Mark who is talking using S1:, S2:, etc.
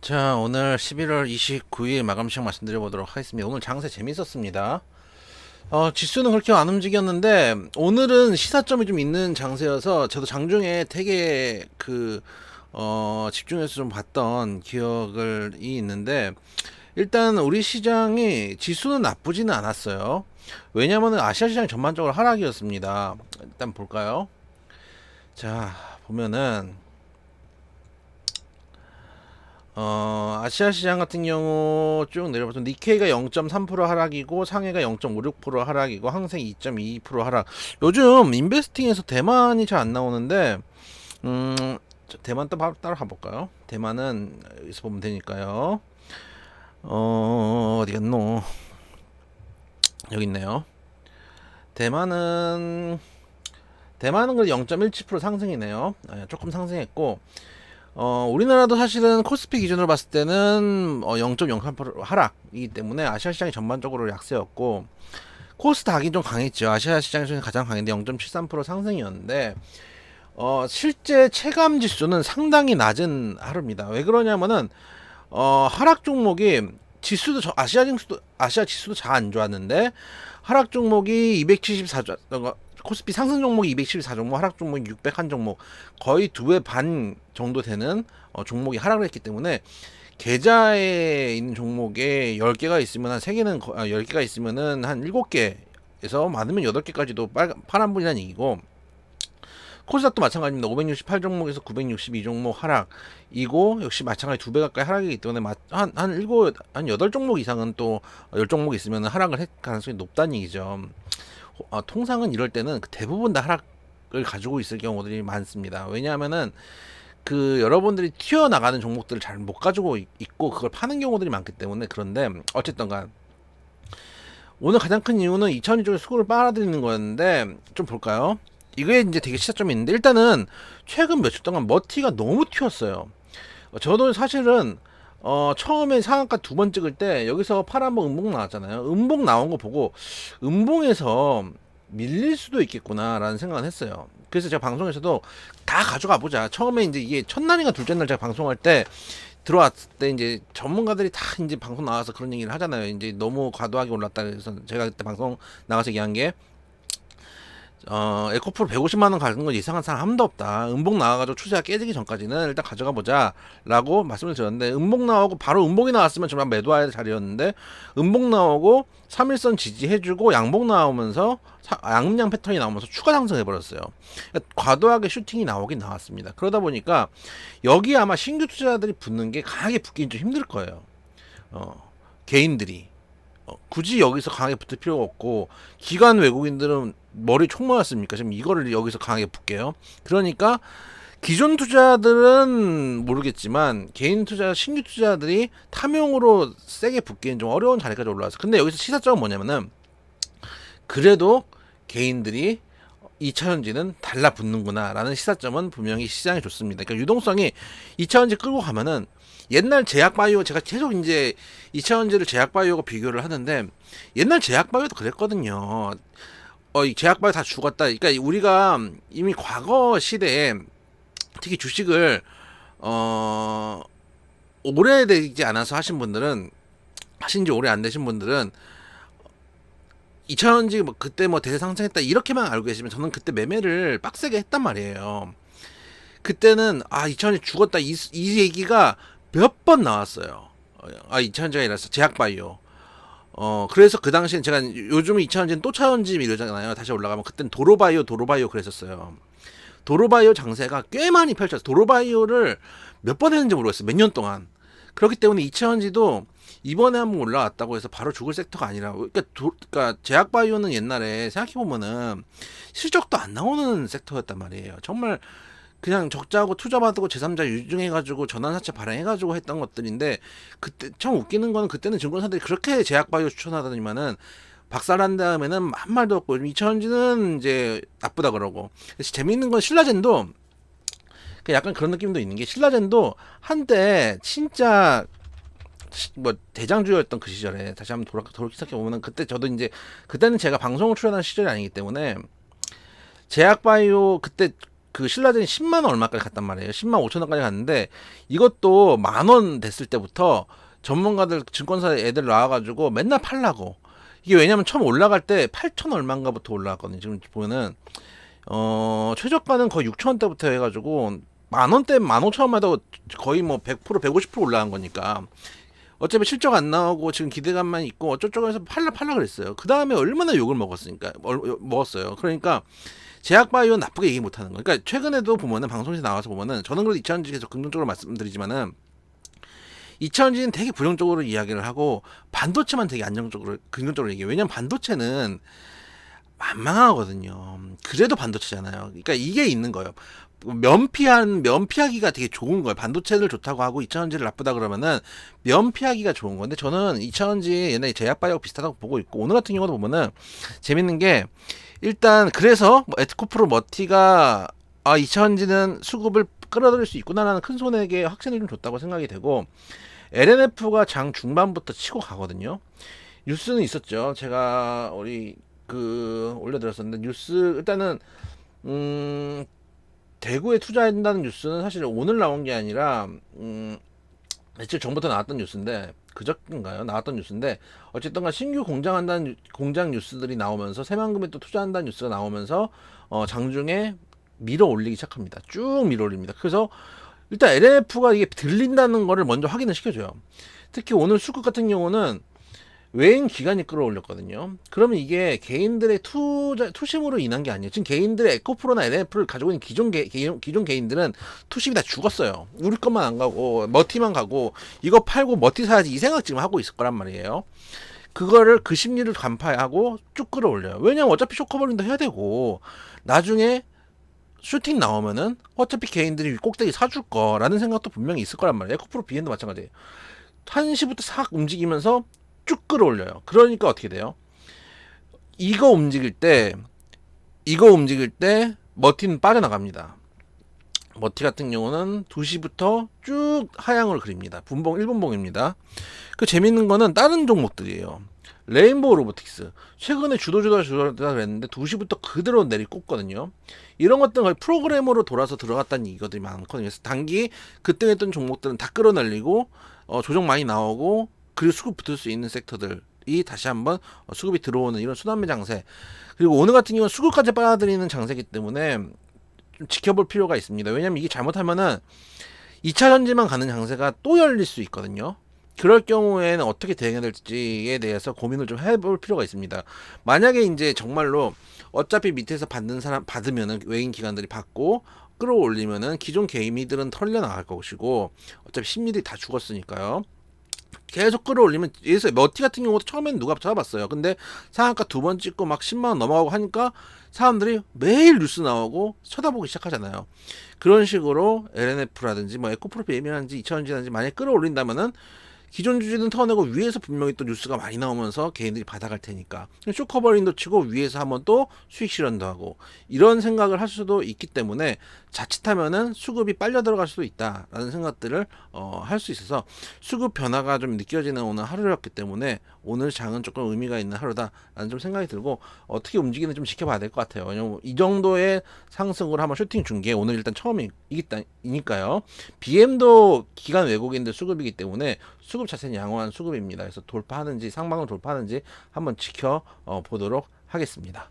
S1: 자, 오늘 11월 29일 마감 시장 말씀드려보도록 하겠습니다. 오늘 장세 재밌었습니다. 지수는 그렇게 안 움직였는데, 오늘은 시사점이 좀 있는 장세여서, 저도 장중에 되게 집중해서 좀 봤던 기억이 있는데, 일단 우리 시장이 지수는 나쁘지는 않았어요. 왜냐면은 아시아 시장이 전반적으로 하락이었습니다. 일단 볼까요? 자, 보면은, 아시아 시장 같은 경우 쭉 내려봐서 니케이가 0.3% 하락이고 상해가 0.56% 하락이고 항생 2.22% 하락. 요즘 인베스팅에서 대만이 잘 안 나오는데 대만 또 따라 가볼까요? 대만은 여기서 보면 되니까요. 어디 갔노? 여기 있네요. 대만은 그래도 0.17% 상승이네요. 조금 상승했고, 우리나라도 사실은 코스피 기준으로 봤을 때는 0.03% 하락이기 때문에 아시아 시장이 전반적으로 약세였고, 코스닥이 좀 강했죠. 아시아 시장 중에 가장 강했는데 0.73% 상승이었는데, 실제 체감 지수는 상당히 낮은 하루입니다. 왜 그러냐면은 하락 종목이 아시아 지수도 잘 안 좋았는데 하락 종목이 274 코스피 상승 종목이 274 종목, 하락 종목이 601 종목, 거의 2배 반 정도 되는 종목이 하락을 했기 때문에 계좌에 있는 종목에 10개가 있으면 한 3개는 10개가 있으면은 한 7개에서 많으면 8개까지도 파란불이라는 얘기고, 코스닥도 마찬가지입니다. 568 종목에서 962 종목 하락이고, 역시 마찬가지 2배 가까이 하락이기 때문에 한 8종목 이상은 또 10종목 있으면 하락을 할 가능성이 높다는 얘기죠. 통상은 이럴 때는 대부분 다 하락을 가지고 있을 경우들이 많습니다. 왜냐하면은 여러분들이 튀어나가는 종목들을 잘 못 가지고 있고 그걸 파는 경우들이 많기 때문에. 그런데 어쨌든간 오늘 가장 큰 이유는 2000원 쪽에 수급을 빨아들이는 거였는데, 좀 볼까요? 이게 이제 되게 시사점이 있는데, 일단은 최근 며칠 동안 머티가 너무 튀었어요. 저도 사실은 처음에 상한가 2번 찍을 때 여기서 파란봉 음봉 나왔잖아요. 음봉 나온 거 보고 음봉에서 밀릴 수도 있겠구나라는 생각을 했어요. 그래서 제가 방송에서도 다 가져가 보자. 처음에 이제 이게 첫날인가 둘째 날 제가 방송할 때 들어왔을 때 이제 전문가들이 다 이제 방송 나와서 그런 얘기를 하잖아요. 이제 너무 과도하게 올랐다 그래서 제가 그때 방송 나가서 얘기한 게, 에코프로 150만원 가는 건 이상한 사람 아무도 없다. 음봉 나와가지고 추세가 깨지기 전까지는 일단 가져가 보자 라고 말씀을 드렸는데, 음봉 나오고 바로 음봉이 나왔으면 정말 매도해야 될 자리였는데, 음봉 나오고 3일선 지지해주고 양봉 나오면서 양음양 패턴이 나오면서 추가 상승해버렸어요. 그러니까 과도하게 슈팅이 나오긴 나왔습니다. 그러다 보니까 여기 아마 신규 투자자들이 붙는 게 강하게 붙기는 좀 힘들 거예요. 개인들이 굳이 여기서 강하게 붙을 필요가 없고, 기관 외국인들은 머리 총 맞았습니까? 지금 이거를 여기서 강하게 붙게요. 그러니까 기존 투자들은 모르겠지만 개인 투자, 신규 투자들이 탐용으로 세게 붙기는 좀 어려운 자리까지 올라왔어. 근데 여기서 시사점은 뭐냐면은, 그래도 개인들이 2차전지는 달라붙는구나 라는 시사점은 분명히 시장에 좋습니다. 그러니까 유동성이 2차전지 끌고 가면은, 옛날 제약바이오, 제가 계속 이제 2차전지를 제약바이오가 비교를 하는데, 옛날 제약바이오도 그랬거든요. 이 제약바이오 다 죽었다. 그러니까 우리가 이미 과거 시대에 특히 주식을 오래되지 않아서 하신 지 오래 안 되신 분들은 2차전지 그때 대세 상승했다 이렇게만 알고 계시면, 저는 그때 매매를 빡세게 했단 말이에요. 그때는 2차전지 죽었다 이 얘기가 몇 번 나왔어요. 2차전지가 아니라 제약바이오. 그래서 그 당시엔 제가, 요즘 2차전지는 또 차전지 이러잖아요. 다시 올라가면 그땐 도로바이오 그랬었어요. 도로바이오 장세가 꽤 많이 펼쳤어요. 도로바이오를 몇 번 했는지 모르겠어요. 몇 년 동안. 그렇기 때문에 2차전지도 이번에 한번 올라왔다고 해서 바로 죽을 섹터가 아니라, 그러니까 제약바이오는 옛날에 생각해보면은 실적도 안 나오는 섹터였단 말이에요. 정말 그냥 적자하고 투자받고 제3자 유증해가지고 전환사채 발행해가지고 했던 것들인데, 그때 참 웃기는 거는, 그때는 증권사들이 그렇게 제약바이오 추천하더니만은 박살난 다음에는 한 말도 없고, 2차전지는 이제 나쁘다 그러고. 재미있는 건 신라젠도 약간 그런 느낌도 있는 게, 신라젠도 한때 진짜 대장주였던 그 시절에 다시 한번 돌이켜 생각해보면, 그때 저도 이제, 그때는 제가 방송을 출연한 시절이 아니기 때문에 제약바이오 그때 그 신라젠이 10만 원 얼마까지 갔단 말이에요. 10만 5천 원까지 갔는데 이것도 만 원 됐을 때부터 전문가들 증권사 애들 나와가지고 맨날 팔라고. 이게 왜냐면 처음 올라갈 때 8천 얼마인가부터 올라갔거든요. 지금 보면은 최저가는 거의 6천 원대부터 해가지고 만 원대 15,000원만 도 거의 뭐 100% 150% 올라간 거니까 어차피 실적 안 나오고 지금 기대감만 있고 어쩌저쩌고 해서 팔라 그랬어요. 그 다음에 얼마나 욕을 먹었으니까 먹었어요. 그러니까 제약바이오는 나쁘게 얘기 못하는 거. 그러니까 최근에도 보면은 방송에서 나와서 보면은 저는 그래도 이차전지 계속 긍정적으로 말씀드리지만은 이차전지는 되게 부정적으로 이야기를 하고 반도체만 되게 안정적으로 긍정적으로 얘기해요. 왜냐면 반도체는 만만하거든요. 그래도 반도체잖아요. 그러니까 이게 있는 거예요. 면피하기가 되게 좋은 거예요. 반도체를 좋다고 하고 2차전지를 나쁘다 그러면은 면피하기가 좋은 건데 저는 2차전지 옛날에 제약바이오 비슷하다고 보고 있고 오늘 같은 경우도 보면은 재밌는 게 일단 그래서 에코프로 머티가 2차전지는 수급을 끌어들일 수 있구나라는 큰 손해에 확신을 좀 줬다고 생각이 되고 LNF가 장 중반부터 치고 가거든요. 뉴스는 있었죠. 제가 우리 올려드렸었는데 뉴스 일단은 대구에 투자한다는 뉴스는 사실 오늘 나온 게 아니라 며칠 전부터 나왔던 뉴스인데 그저께인가요? 나왔던 뉴스인데 어쨌든간 신규 공장한다는 공장 뉴스들이 나오면서 새만금에 또 투자한다는 뉴스가 나오면서 장중에 밀어 올리기 시작합니다. 쭉 밀어 올립니다. 그래서 일단 LNF가 이게 들린다는 거를 먼저 확인을 시켜줘요. 특히 오늘 수급 같은 경우는 외인 기관이 끌어올렸거든요. 그러면 이게 개인들의 투심으로 인한 게 아니에요. 지금 개인들의 에코프로나 LNF를 가지고 있는 기존 개인들은 투심이 다 죽었어요. 우리 것만 안 가고 머티만 가고 이거 팔고 머티 사야지 이 생각 지금 하고 있을 거란 말이에요. 그거를 그 심리를 간파하고 쭉 끌어올려요. 왜냐면 어차피 쇼커버링도 해야 되고 나중에 슈팅 나오면은 어차피 개인들이 꼭대기 사줄 거라는 생각도 분명히 있을 거란 말이에요. 에코프로 비엔도 마찬가지예요. 1시부터 싹 움직이면서 쭉 끌어올려요. 그러니까 어떻게 돼요? 이거 움직일 때 머티는 빠져나갑니다. 머티 같은 경우는 2시부터 쭉 하향을 그립니다. 분봉 1분봉입니다. 그 재밌는 거는 다른 종목들이에요. 레인보우 로보틱스 최근에 주도주다 그랬는데 2시부터 그대로 내리꽂거든요. 이런 것들은 거의 프로그램으로 돌아서 들어갔다는 얘기들이 많거든요. 그래서 단기 그때 했던 종목들은 다 끌어날리고 조정 많이 나오고 그리고 수급 붙을 수 있는 섹터들이 다시 한번 수급이 들어오는 이런 순환매 장세. 그리고 오늘 같은 경우는 수급까지 빨아들이는 장세이기 때문에 좀 지켜볼 필요가 있습니다. 왜냐면 이게 잘못하면은 2차 전지만 가는 장세가 또 열릴 수 있거든요. 그럴 경우에는 어떻게 대응해야 될지에 대해서 고민을 좀 해볼 필요가 있습니다. 만약에 이제 정말로 어차피 밑에서 받으면은 외인 기관들이 받고 끌어올리면은 기존 개미들은 털려 나갈 것이고 어차피 심리들이 다 죽었으니까요. 계속 끌어올리면 예서 머티 같은 경우도 처음에는 누가 찾아봤어요. 근데 상한가 2번 찍고 막 10만원 넘어가고 하니까 사람들이 매일 뉴스 나오고 쳐다보기 시작하잖아요. 그런 식으로 LNF라든지 뭐 에코프로비엠이라든지 2차전지라든지 만약에 끌어올린다면은 기존 주주는 털어내고 위에서 분명히 또 뉴스가 많이 나오면서 개인들이 받아갈 테니까 쇼커버링도 치고 위에서 한번 또 수익 실현도 하고 이런 생각을 할 수도 있기 때문에 자칫하면은 수급이 빨려 들어갈 수도 있다라는 생각들을 할 수 있어서 수급 변화가 좀 느껴지는 오늘 하루였기 때문에 오늘 장은 조금 의미가 있는 하루다라는 좀 생각이 들고 어떻게 움직이는지 좀 지켜봐야 될 것 같아요. 왜냐면 이 정도의 상승을 한번 슈팅 준 게 오늘 일단 처음이니까요. BM도 기관 외국인들 수급이기 때문에 수급 자체는 양호한 수급입니다. 그래서 돌파하는지 상방을 돌파하는지 한번 지켜 보도록 하겠습니다.